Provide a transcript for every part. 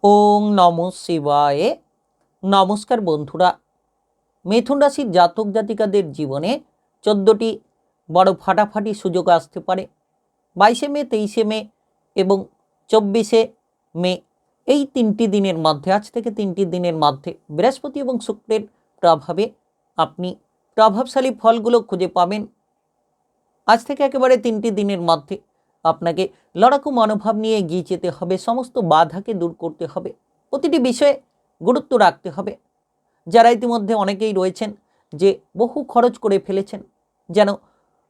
ওং নমঃ শিবায়। নমস্কার বন্ধুরা, মিথুন রাশির জাতক জাতিকাদের জীবনে 14টি বড় ফাটাফাটি সুযোগ আসতে পারে। 22শে মে, 23শে মে এবং 24শে মে, এই তিনটি দিনের মধ্যে, আজ থেকে তিনটি দিনের মধ্যে বৃহস্পতি এবং শুক্রের প্রভাবে আপনি প্রভাবশালী ফলগুলো খুঁজে পাবেন। আজ থেকে একেবারে তিনটি দিনের মধ্যে আপনাকে লড়াকু মনোভাব নিয়ে এগিয়ে যেতে হবে, সমস্ত বাধাকে দূর করতে হবে, প্রতিটি বিষয়ে গুরুত্ব রাখতে হবে। যারা ইতিমধ্যে অনেকেই রয়েছেন যে বহু খরচ করে ফেলেছেন, যেন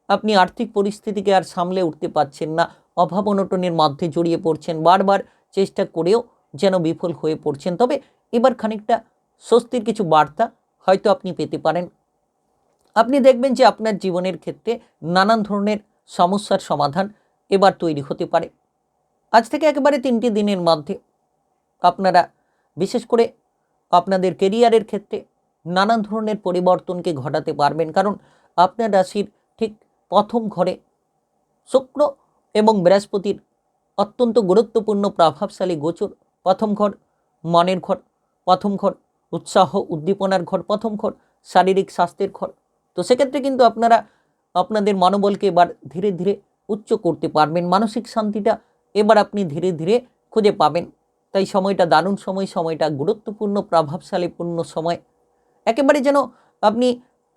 আপনি আর্থিক পরিস্থিতিকে আর সামলে উঠতে পারছেন না, অভাব অনটনের মধ্যে জড়িয়ে পড়ছেন, বারবার চেষ্টা করেও যেন বিফল হয়ে পড়ছেন, তবে এবার খানিকটা স্বস্তির কিছু বার্তা হয়তো আপনি পেতে পারেন। আপনি দেখবেন যে আপনার জীবনের ক্ষেত্রে নানান ধরনের সমস্যার সমাধান এবার তৈরি হতে পারে। আজ থেকে একেবারে তিনটি দিনের মধ্যে আপনারা বিশেষ করে আপনাদের কেরিয়ারের ক্ষেত্রে নানান ধরনের পরিবর্তনকে ঘটাতে পারবেন, কারণ আপনার রাশির ঠিক প্রথম ঘরে শুক্র এবং বৃহস্পতির অত্যন্ত গুরুত্বপূর্ণ প্রভাবশালী গোচর। প্রথম ঘর মনের ঘর, প্রথম ঘর উৎসাহ উদ্দীপনার ঘর, প্রথম ঘর শারীরিক স্বাস্থ্যের ঘর। তো সেক্ষেত্রে কিন্তু আপনারা আপনাদের মনোবলকে এবার ধীরে ধীরে উচ্চ করতে পারবেন, মানসিক শান্তিটা এবার আপনি ধীরে ধীরে খুঁজে পাবেন। তাই সময়টা দারুণ সময়, সময়টা গুরুত্বপূর্ণ প্রভাবশালীপূর্ণ সময়। একেবারে যেন আপনি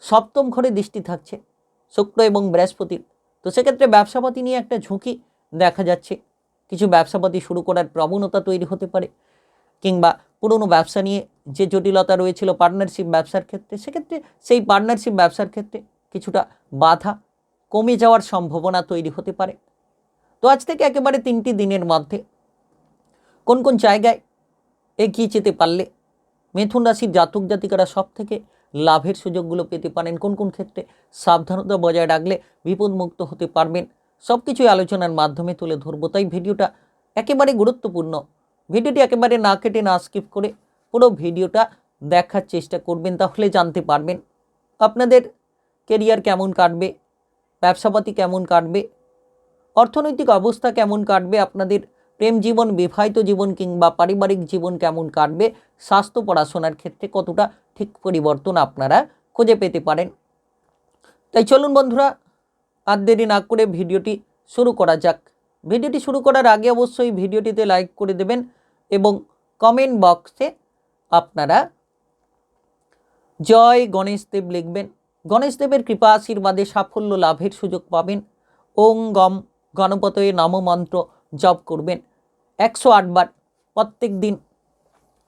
সপ্তম ঘরে দৃষ্টি থাকছে শুক্র এবং বৃহস্পতির। তো সেক্ষেত্রে ব্যবসাপাতি নিয়ে একটা ঝুঁকি দেখা যাচ্ছে, কিছু ব্যবসাপাতি শুরু করার প্রবণতা তৈরি হতে পারে, কিংবা পুরনো ব্যবসা নিয়ে যে জটিলতা রয়েছিল পার্টনারশিপ ব্যবসার ক্ষেত্রে, সেক্ষেত্রে সেই পার্টনারশিপ ব্যবসার ক্ষেত্রে কিছুটা বাধা কমে যাওয়ার সম্ভাবনা তৈরি হতে পারে। তো আজ থেকে একেবারে তিনটি দিনের মধ্যে কোন কোন জায়গায় এগিয়ে যেতে পারলে মিথুন রাশির জাতক জাতিকারা সব থেকে লাভের সুযোগগুলো পেতে পারেন, কোন কোন ক্ষেত্রে সাবধানতা বজায় রাখলে বিপদমুক্ত হতে পারবেন, সব কিছুই আলোচনার মাধ্যমে তুলে ধরবো। তাই ভিডিওটা একেবারে গুরুত্বপূর্ণ, ভিডিওটি একেবারে না কেটে না স্কিপ করে পুরো ভিডিওটা দেখার চেষ্টা করবেন, তাহলে জানতে পারবেন আপনাদের কেরিয়ার কেমন কাটবে, ব্যবসাপাতি কেমন কাটবে, অর্থনৈতিক অবস্থা কেমন কাটবে, আপনাদের প্রেম জীবন, বিবাহিত জীবন কিংবা পারিবারিক জীবন কেমন কাটবে, স্বাস্থ্য পড়াশোনার ক্ষেত্রে কতটা ঠিক পরিবর্তন আপনারা খুঁজে পেতে পারেন। তাই চলুন বন্ধুরা, আর দেরি না করে ভিডিওটি শুরু করা যাক। ভিডিওটি শুরু করার আগে অবশ্যই ভিডিওটিতে লাইক করে দেবেন এবং কমেন্ট বক্সে আপনারা জয় গণেশদেব লিখবেন। গণেশদেবের কৃপা আশীর্বাদে সাফল্য লাভের সুযোগ পাবেন। ওং গম গণপতয়ে নম মন্ত্র জপ করবেন 108 বার প্রত্যেক দিন।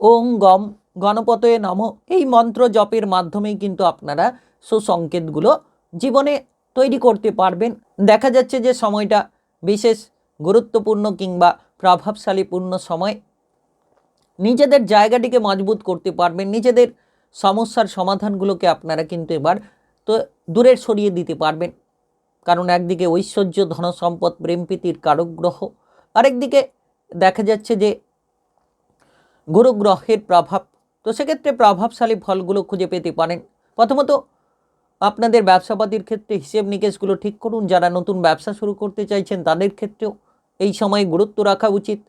ওং গম গণপতয়ে নম, এই মন্ত্র জপের মাধ্যমেই কিন্তু আপনারা সুসংকেতগুলো জীবনে তৈরি করতে পারবেন। দেখা যাচ্ছে যে সময়টা বিশেষ গুরুত্বপূর্ণ কিংবা প্রভাবশালীপূর্ণ সময়। নিজেদের জায়গাটিকে মজবুত করতে পারবেন, নিজেদের সমস্যার সমাধানগুলোকে আপনারা কিন্তু এবার তো দূরে সরিয়ে দিতে পারবেন, কারণ একদিকে ঐশ্বর্য ধনসম্পদ প্রেম প্রীতির কারক গ্রহ, আরেকদিকে দেখা যাচ্ছে যে গুরু গ্রহের প্রভাব। তো সেক্ষেত্রে প্রভাবশালী ফলগুলো খুঁজে পেতে পারেন। প্রথমত আপনাদের ব্যবসাপাতির ক্ষেত্রে হিসেব নিকেশগুলো ঠিক করুন। যারা নতুন ব্যবসা শুরু করতে চাইছেন তাদের ক্ষেত্রেও এই সময়ে গুরুত্ব রাখা উচিত।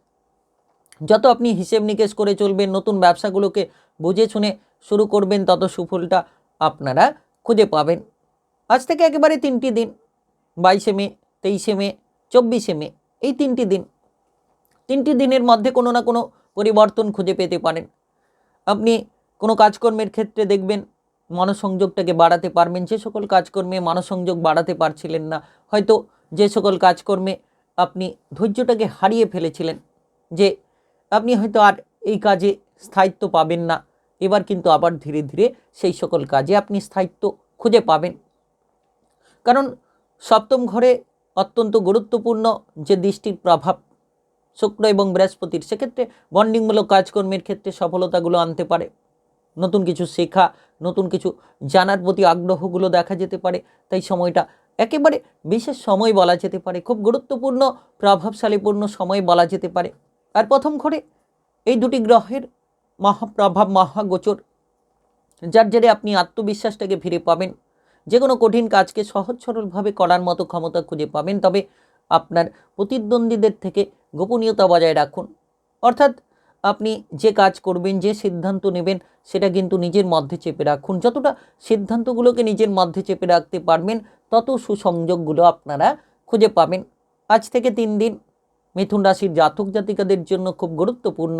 যত আপনি হিসেব নিকেশ করে চলবেন, নতুন ব্যবসাগুলোকে বুঝে শুনে শুরু করবেন, তত সুফলটা আপনারা খুঁজে পাবেন। আজ থেকে একেবারে তিনটি দিন, 22শে মে, 23শে মে, 24শে মে, এই তিনটি দিনের মধ্যে কোনো না কোনো পরিবর্তন খুঁজে পেতে পারেন। আপনি কোনো কাজকর্মের ক্ষেত্রে দেখবেন মনোসংযোগটাকে বাড়াতে পারবেন। যে সকল কাজকর্মে মনোসংযোগ বাড়াতে পারছিলেন না, হয়তো যে সকল কাজকর্মে আপনি ধৈর্যটাকে হারিয়ে ফেলেছিলেন, যে আপনি হয়তো আর এই কাজে স্থায়িত্ব পাবেন না, এবার কিন্তু আবার ধীরে ধীরে সেই সকল কাজে আপনি স্থায়িত্ব খুঁজে পাবেন। কারণ সপ্তম ঘরে অত্যন্ত গুরুত্বপূর্ণ যে দৃষ্টির প্রভাব শুক্র এবং বৃহস্পতির, সেক্ষেত্রে বন্ডিংমূলক কাজকর্মের ক্ষেত্রে সফলতাগুলো আনতে পারে। নতুন কিছু শেখা, নতুন কিছু জানার প্রতি আগ্রহগুলো দেখা যেতে পারে। তাই সময়টা একেবারে বিশেষ সময় বলা যেতে পারে, খুব গুরুত্বপূর্ণ প্রভাবশালীপূর্ণ সময় বলা যেতে পারে। আর প্রথম ঘরে এই দুটি গ্রহের মহাপ্রভাব, মহাগোচর, যার জেরে আপনি আত্মবিশ্বাসটাকে ফিরে পাবেন, যে কোনো কঠিন কাজকে সহজ সরলভাবে করার মতো ক্ষমতা খুঁজে পাবেন। তবে আপনার প্রতিদ্বন্দ্বীদের থেকে গোপনীয়তা বজায় রাখুন, অর্থাৎ আপনি যে কাজ করবেন, যে সিদ্ধান্ত নেবেন, সেটা কিন্তু নিজের মধ্যে চেপে রাখুন। যতটা সিদ্ধান্তগুলোকে নিজের মধ্যে চেপে রাখতে পারবেন, তত সুসংযোগগুলো আপনারা খুঁজে পাবেন। আজ থেকে 3 দিন মিথুন রাশির জাতক জাতিকাদের জন্য খুব গুরুত্বপূর্ণ।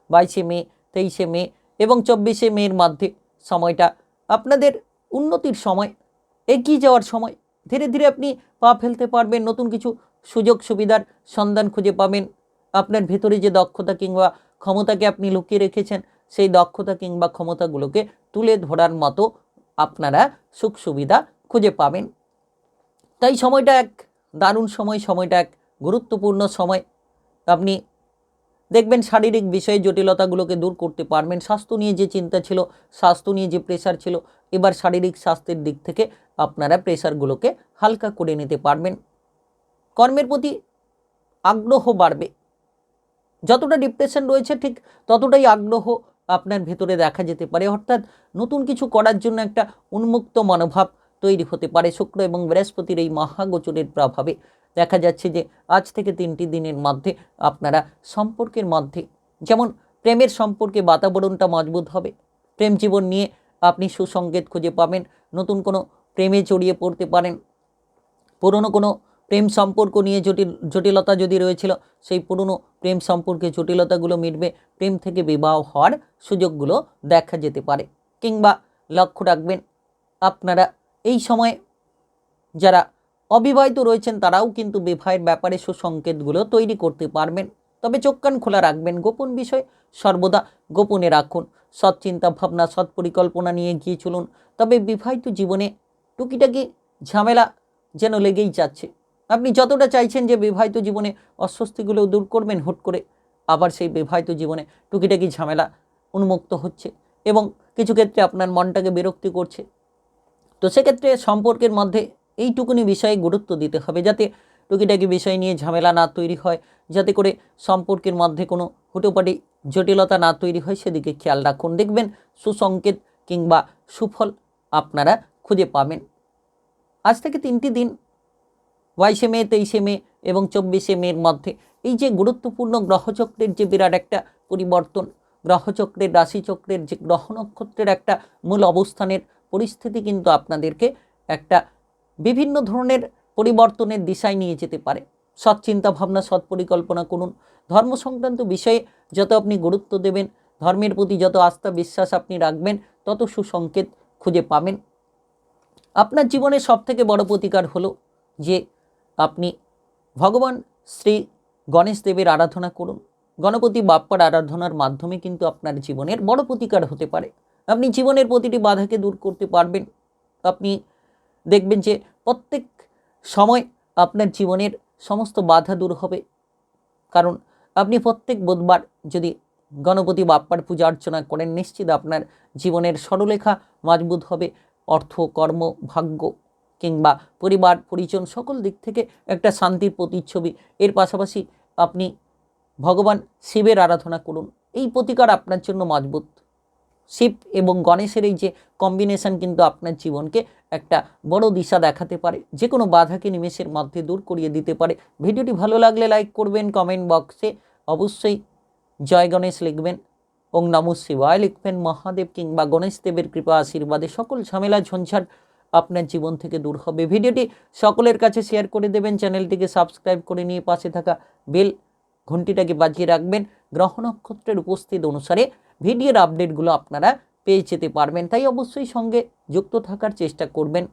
22শে মে, 23শে মে এবং 24শে মের মধ্যে সময়টা আপনাদের উন্নতির সময়, এগিয়ে যাওয়ার সময়। ধীরে ধীরে আপনি পা ফেলতে পারবেন, নতুন কিছু সুযোগ সুবিধার সন্ধান খুঁজে পাবেন। আপনার ভেতরে যে দক্ষতা কিংবা ক্ষমতাকে আপনি লুকিয়ে রেখেছেন, সেই দক্ষতা কিংবা ক্ষমতাগুলোকে তুলে ধরার মতো আপনারা সুখ সুবিধা খুঁজে পাবেন। তাই সময়টা এক দারুণ সময়, সময়টা এক গুরুত্বপূর্ণ সময়। আপনি দেখবেন শারীরিক বিষয়ে জটিলতাগুলোকে দূর করতে পারবেন। স্বাস্থ্য নিয়ে যে চিন্তা ছিল, স্বাস্থ্য নিয়ে যে প্রেশার ছিল, এবার শারীরিক স্বাস্থ্যের দিক থেকে আপনারা প্রেশারগুলোকে হালকা করে নিতে পারবেন। কর্মের প্রতি আগ্রহ বাড়বে। যতটা ডিপ্রেশন রয়েছে ঠিক ততটাই আগ্রহ আপনার ভেতরে দেখা যেতে পারে, অর্থাৎ নতুন কিছু করার জন্য একটা উন্মুক্ত মনোভাব তৈরি হতে পারে। শুক্র এবং বৃহস্পতির এই মহাগোচরের প্রভাবে দেখা যাচ্ছে যে আজ থেকে 3টি দিনের মধ্যে আপনারা সম্পর্কের মধ্যে, যেমন প্রেমের সম্পর্কে বাতাবরণটা মজবুত হবে। প্রেম জীবন নিয়ে আপনি সুসংকেত খুঁজে পাবেন। নতুন কোনো প্রেমে জড়িয়ে পড়তে পারেন। পুরনো কোনো প্রেম সম্পর্ক নিয়ে জটিলতা যদি রয়েছিল, সেই পুরনো প্রেম সম্পর্কে জটিলতাগুলো মিটবে। প্রেম থেকে বিবাহ হওয়ার সুযোগগুলো দেখা যেতে পারে। কিংবা লক্ষ্য রাখবেন, আপনারা এই সময়ে যারা অবিবাহিত রয়েছেন তারাও কিন্তু বিবাহের ব্যাপারে সুসংকেতগুলো তৈরি করতে পারবেন। তবে চোখ কান খোলা রাখবেন, গোপন বিষয় সর্বদা গোপনে রাখুন। সৎ চিন্তা ভাবনা, সৎ পরিকল্পনা নিয়ে গিয়ে চলুন। তবে বিবাহিত জীবনে টুকিটাকি ঝামেলা যেন লেগেই যাচ্ছে। আপনি যতটা চাইছেন যে বিবাহিত জীবনে অস্বস্তিগুলো দূর করবেন, হুট করে আবার সেই বিবাহিত জীবনে টুকিটাকি ঝামেলা উন্মুক্ত হচ্ছে এবং কিছু ক্ষেত্রে আপনার মনটাকে বিরক্তি করছে। তো সেক্ষেত্রে সম্পর্কের মধ্যে এইটুকুনি বিষয়ে গুরুত্ব দিতে হবে, যাতে টুকিটাকি বিষয় নিয়ে ঝামেলা না তৈরি হয়, যাতে করে সম্পর্কের মধ্যে কোনো হুটোপাটি জটিলতা না তৈরি হয়, সেদিকে খেয়াল রাখুন। দেখবেন সুসংকেত কিংবা সুফল আপনারা খুঁজে পাবেন। আজ থেকে 3টি দিন 22শে মে, 23শে মে এবং 24শে মের মধ্যে এই যে গুরুত্বপূর্ণ গ্রহচক্রের যে বিরাট একটা পরিবর্তন, গ্রহচক্রের রাশিচক্রের যে গ্রহ নক্ষত্রের একটা মূল অবস্থানের পরিস্থিতি কিন্তু আপনাদেরকে একটা বিভিন্ন ধরনের পরিবর্তনের দিশায় নিয়ে যেতে পারে। সৎ চিন্তা ভাবনা, সৎ পরিকল্পনা করুন। ধর্ম সংক্রান্ত বিষয়ে যত আপনি গুরুত্ব দেবেন, ধর্মের প্রতি যত আস্থা বিশ্বাস আপনি রাখবেন, তত সুসংকেত খুঁজে পাবেন। আপনার জীবনের সবথেকে বড় প্রতিকার হলো যে আপনি ভগবান শ্রী গণেশ দেবের আরাধনা করুন। গণপতি বাপ্পার আরাধনার মাধ্যমে কিন্তু আপনার জীবনের বড় প্রতিকার হতে পারে। আপনি জীবনের প্রতিটি বাধাকে দূর করতে পারবেন। আপনি দেখবেন যে প্রত্যেক সময় আপনার জীবনের সমস্ত বাধা দূর হবে, কারণ আপনি প্রত্যেক বুধবার যদি গণপতি বাপ্পার পূজা অর্চনা করেন, নিশ্চিত আপনার জীবনের সরলরেখা মজবুত হবে। অর্থ, কর্ম, ভাগ্য কিংবা পরিবার পরিজন সকল দিক থেকে একটা শান্তির প্রতিচ্ছবি। এর পাশাপাশি আপনি ভগবান শিবের আরাধনা করুন। এই প্রতিকার আপনার জন্য মজবুত। শিব এবং গণেশের এই যে কম্বিনেশন কিন্তু আপনার জীবনকে একটা বড় দিশা দেখাতে পারে, যে কোনো বাধাকে নিমেষের মধ্যে দূর করিয়ে দিতে পারে। ভিডিওটি ভালো লাগলে লাইক করবেন, কমেন্ট বক্সে অবশ্যই জয় গণেশ লিখবেন, ওং নমঃ শিবায় লিখবেন। মহাদেব কিংবা গণেশ দেবের কৃপা আশীর্বাদে সকল ঝামেলা ঝঞ্ঝাট আপনার জীবন থেকে দূর হবে। ভিডিওটি সকলের কাছে শেয়ার করে দেবেন, চ্যানেলটিকে সাবস্ক্রাইব করে নিয়ে পাশে থাকা বেল ঘন্টিটাকে বাজিয়ে রাখবেন। গ্রহ নক্ষত্রের উপস্থিত অনুসারে ভিডিওর আপডেটগুলো আপনারা পেয়ে যেতে পারবেন, তাই অবশ্যই সঙ্গে যুক্ত থাকার চেষ্টা করবেন।